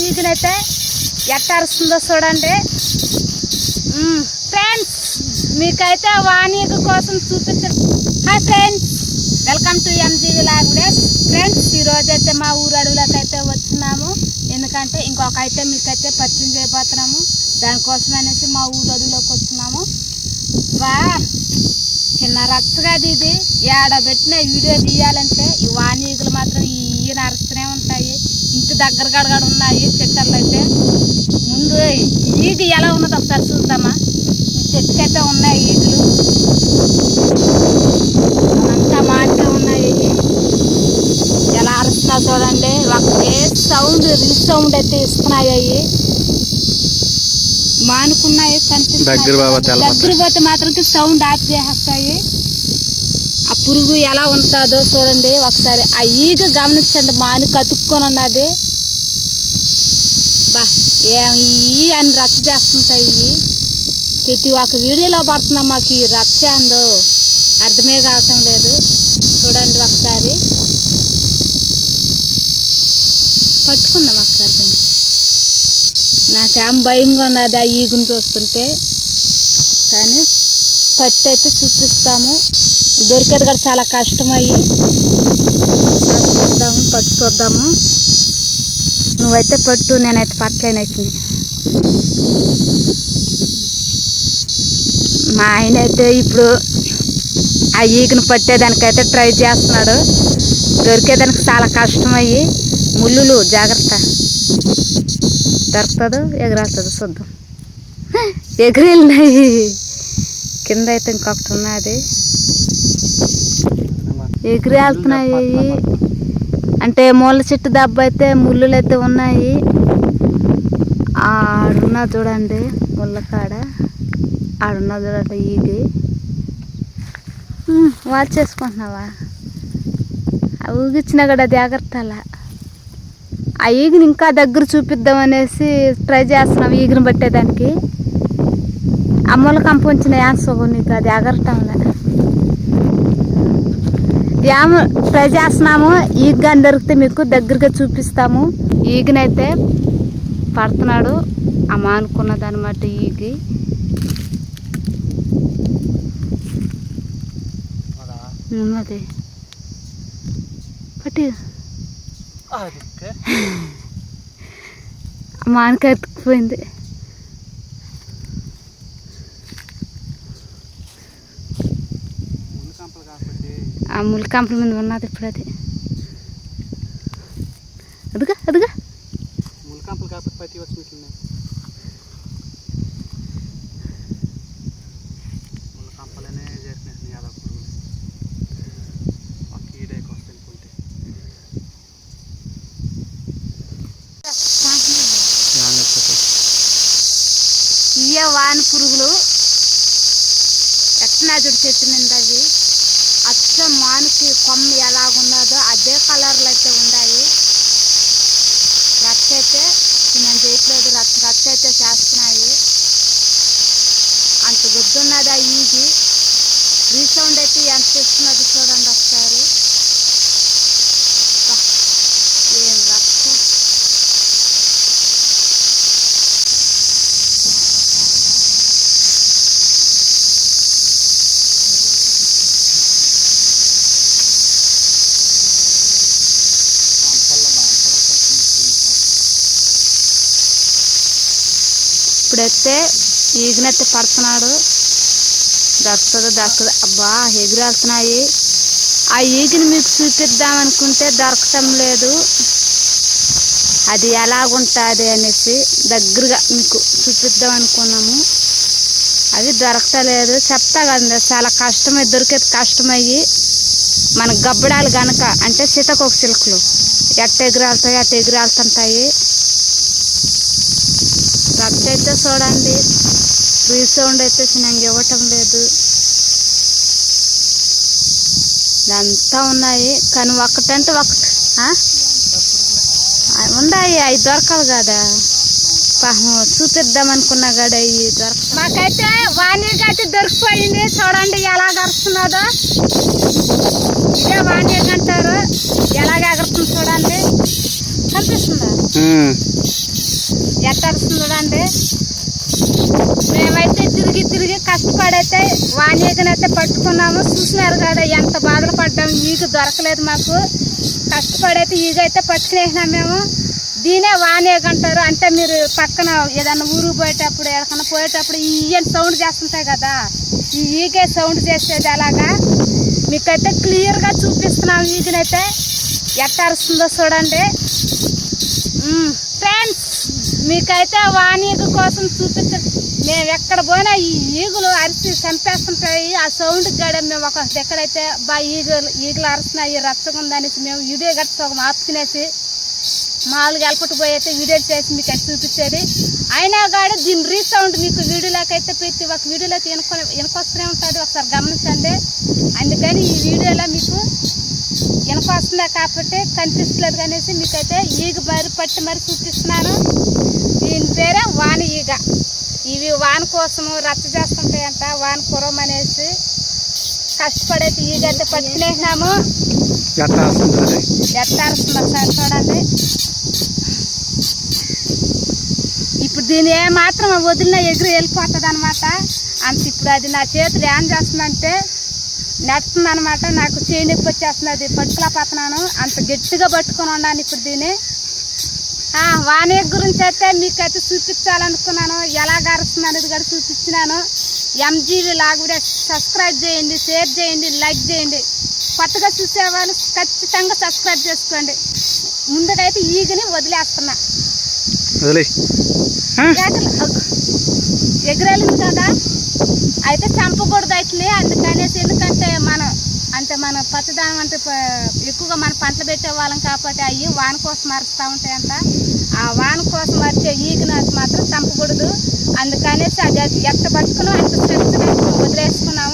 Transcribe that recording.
ఈగనైతే ఎట్ట అరుస్తుందో చూడండి ఫ్రెండ్స్. మీకైతే వాణిగ కోసం చూపించారు. Hi friends, welcome to MGV log videos. Friends, ఈరోజు అయితే మా ఊరు అడవులకు అయితే వచ్చినాము. ఎందుకంటే ఇంకొక అయితే మీకైతే పరిచయం చేయబోతున్నాము. దానికోసం అనేసి మా ఊరు అడవులోకి వచ్చినాము. వా చిన్న రచ్చగాది ఇది. ఏడబెట్టిన వీడియో తీయాలంటే ఈ వాణిగలు మాత్రం ఈయన అరుస్తూనే ఉంటాయి. ఇంటి దగ్గర గడగడ ఉన్నాయి చెట్టల్లో అయితే. ముందు ఈగ ఎలా ఉన్నదో ఒకసారి చూద్దామా. ఈ చెట్టుకైతే ఉన్నాయి ఈగలు, అంతా మాటే ఉన్నాయి. ఎలా అరుస్తున్నా చూడండి. ఒకే సౌండ్ రీసౌండ్ అయితే ఇస్తున్నాయి. అవి మానుకున్నాయి కనిపిస్తున్నాయి. దగ్గర పోతే మాత్రం సౌండ్ ఆఫ్ చేసేస్తాయి. ఆ పురుగు ఎలా ఉంటుందో చూడండి ఒకసారి. ఆ ఈగ గమనించండి, మాను కతుక్కొని ఉన్నది. బా ఈ అని రచ్చ చేస్తుంటాయి. ఇవి ప్రతి ఒక్క వీడియోలో పడుతున్నాం. మాకు ఈ రచ్చ అందో అర్థమే కావటం లేదు. చూడండి ఒకసారి, పట్టుకుందాం ఒకసారి. నాకేం భయంగా ఉన్నది ఆ ఈగుని చూస్తుంటే. కానీ పట్టు అయితే చూపిస్తాము. దొరికేది కూడా చాలా కష్టమయ్యి. చూద్దాము, పట్టు చూద్దాము. నువ్వైతే పట్టు, నేనైతే పట్టలేనైతే. మా ఆయన అయితే ఇప్పుడు ఆ ఈగను పట్టేదానికైతే ట్రై చేస్తున్నాడు. దొరికేదానికి చాలా కష్టమయ్యి. ముళ్ళులు జాగ్రత్త, దొరుకుతుందో ఎగరాలుతుందో చూద్దాం. ఎగిరినాయి. కింద అయితే ఇంకొకటి ఉన్నది. ఎగిరేళ్తున్నాయి. అంటే ముళ్ళ చెట్టు దెబ్బ అయితే ముళ్ళులు అయితే ఉన్నాయి. ఆడున్నా చూడండి, ముళ్ళకాడ ఆడున్నా చూడండి ఈగి. వాచ్ చేసుకుంటున్నావా? ఊగిచ్చినా కూడా జాగ్రత్త. అలా ఆ ఈగిని ఇంకా దగ్గర చూపిద్దాం అనేసి ట్రై చేస్తున్నాం ఈగిని పట్టేదానికి. అమ్మల కంపొంచిన యాన్సో నీకు అది ఎగరటంలా ఏమో ట్రై చేస్తున్నాము. ఈగ దొరికితే మీకు దగ్గరగా చూపిస్తాము. ఈగనైతే పడుతున్నాడు అమ్మ అనుకున్నది అనమాట. ఈగి ఉన్నది పట్టి మానకాయ ఎత్తుకుపోయింది. ఆ ముళ్ళకంపల మీద ఉన్నది ఇప్పుడు. అది అదిగా అదిగా ముళ్ళకంపలు కాకపోతే పట్టి వచ్చినట్లున్నాయి. ముళ్ళకంపలనే చేసినట్టు యాదవ పురుగులు ఒక ఈడేకి వస్తాయి అనుకుంటే. ఇవే వాన పురుగులు. ఎట్టనాజుడు చెట్టు నిండా అవి. అచ్చం మానికి కొమ్మ ఎలాగున్నదో అదే కలర్లు అయితే ఉన్నాయి. రచ్చ అయితే నేను చేయట్లేదు, రచ్చ అయితే చేస్తున్నాయి. అంత గుర్తున్నది ఆ ఈగి. రీసౌండ్ అయితే ఎంత ఇస్తున్నది చూడండి ఒకసారి. ఏం రచ్చ. ఇప్పుడైతే ఈగినైతే పడుతున్నాడు. దొరుకుతుంది. అబ్బా ఎగిరేస్తున్నాయి. ఆ ఈగిని మీకు చూపిద్దామనుకుంటే దొరకటం లేదు. అది ఎలాగుంటుంది అనేసి దగ్గరగా మీకు చూపిద్దాం అనుకున్నాము. అది దొరకటలేదు. చెప్తా కదా, చాలా కష్టమై దొరికేది కష్టమయ్యి. మన గబ్బడాలు గనక అంటే సీతకోక చిలుకలు ఎట్ట ఎగిరాలుతాయి అట్ట ఎగిరాలుతుంటాయి. రచ్చ అయితే చూడండి. రీసౌండ్ అయితే నాకు ఇవ్వటం లేదు. ఇదంతా ఉన్నాయి. కానీ ఒకటంటే ఒకటి ఉన్నాయి. అవి దొరకవు కదా. చూపిద్దాం అనుకున్నా కదా అవి దొరక. మాకైతే వాణిగ అయితే దొరికిపోయింది. చూడండి ఎలా గరుస్తున్నదో. ఇదే వాణిగ అంటారు. ఎలాగ ఎగరుతుంది చూడండి. కనిపిస్తుందా ఎట్ట అరుస్తుందండి. మేమైతే తిరిగి తిరిగి కష్టపడైతే వాణిగనైతే పట్టుకున్నాము. చూసినారు కదా ఎంత బాధలు పడ్డాము. ఈగ దొరకలేదు మాకు. కష్టపడైతే ఈగ అయితే పట్టుకునేసినాం మేము. దీనే వాణిగ అంటారు. అంటే మీరు పక్కన ఏదన్నా ఊరు పోయేటప్పుడు ఎక్కడికన్నా పోయేటప్పుడు ఈ సౌండ్ చేస్తుంటాయి కదా, ఈ ఈగే సౌండ్ చేసేది. అలాగా మీకైతే క్లియర్గా చూపిస్తున్నాం. ఈగనైతే ఎట్ట అరుస్తుందో చూడండి ఫ్రెండ్స్. మీకైతే వాణిగ కోసం మేము ఎక్కడ పోయినా ఈ ఈగలు అరిసి చంపేస్తుంటాయి. ఆ సౌండ్ గడ మేము ఒక ఎక్కడైతే ఈగలు అరుస్తున్నాయి రచ్చగా ఉందనేసి మేము వీడియో గట్టి సగం ఆపుకునేసి మామూలుగా ఎలపట్టు పోయి అయితే వీడియో చేసి మీకు అది చూపించేది. అయినా కానీ దీని రీసౌండ్ మీకు వీడియోలోకి అయితే ప్రతి ఒక్క వీడియోలోకి వెనకొస్తూనే ఉంటుంది. ఒకసారి గమనించండి. అందుకని ఈ వీడియోలో మీకు వెనకొస్తుందా కాబట్టి కనిపిస్తలేదు అనేసి మీకైతే ఈగ మరి పట్టి మరి చూపిస్తున్నాను. దీని పేరే వాన ఈగ. ఇవి వాన కోసము రచ్చ చేస్తుంటాయంట. వాన కురం అనేసి కష్టపడైతే ఈగ అయితే పట్టుకునేసినాము. ఎట్ట అరుస్తుంది ఒకసారి చూడండి. ఇప్పుడు దీని ఏమాత్రం వదిలినా ఎగిరి వెళ్ళిపోతుంది అనమాట. అంత ఇప్పుడు అది నా చేతులు ఏం చేస్తుందంటే నెడుతుంది అనమాట. నాకు చేయి నొప్పి వచ్చేస్తుంది. అది పట్టుకోలేకపోతున్నాను. అంత గట్టిగా పట్టుకొని ఉన్నాను ఇప్పుడు దీన్ని. వాణిగ గురించి అయితే మీకైతే చూపించాలనుకున్నాను. ఎలాగ అరుస్తుంది అనేది కూడా చూపించినాను. ఎంజీవి లాగ్ వీడియో సబ్స్క్రైబ్ చేయండి, షేర్ చేయండి, లైక్ చేయండి. కొత్తగా చూసేవాళ్ళు ఖచ్చితంగా సబ్స్క్రైబ్ చేసుకోండి. ముందుకైతే ఈగని వదిలేస్తున్నా. ఎగిరెళ్ళింది కదా అయితే చంపకూడదు అయితే. అందుకనేసి ఎందుకంటే మన పచ్చదనం అంటే ఎక్కువగా మన పంటలు పెట్టే వాళ్ళం కాబట్టి అవి వాన కోసం అరుస్తూ ఉంటాయంట. ఆ వాన కోసం వచ్చే ఈగను మాత్రం చంపకూడదు. అందుకనేసి అది ఎట్ట పట్టుకున్నాం అంత స్ట్రెంత్గా వదిలేసుకున్నాము.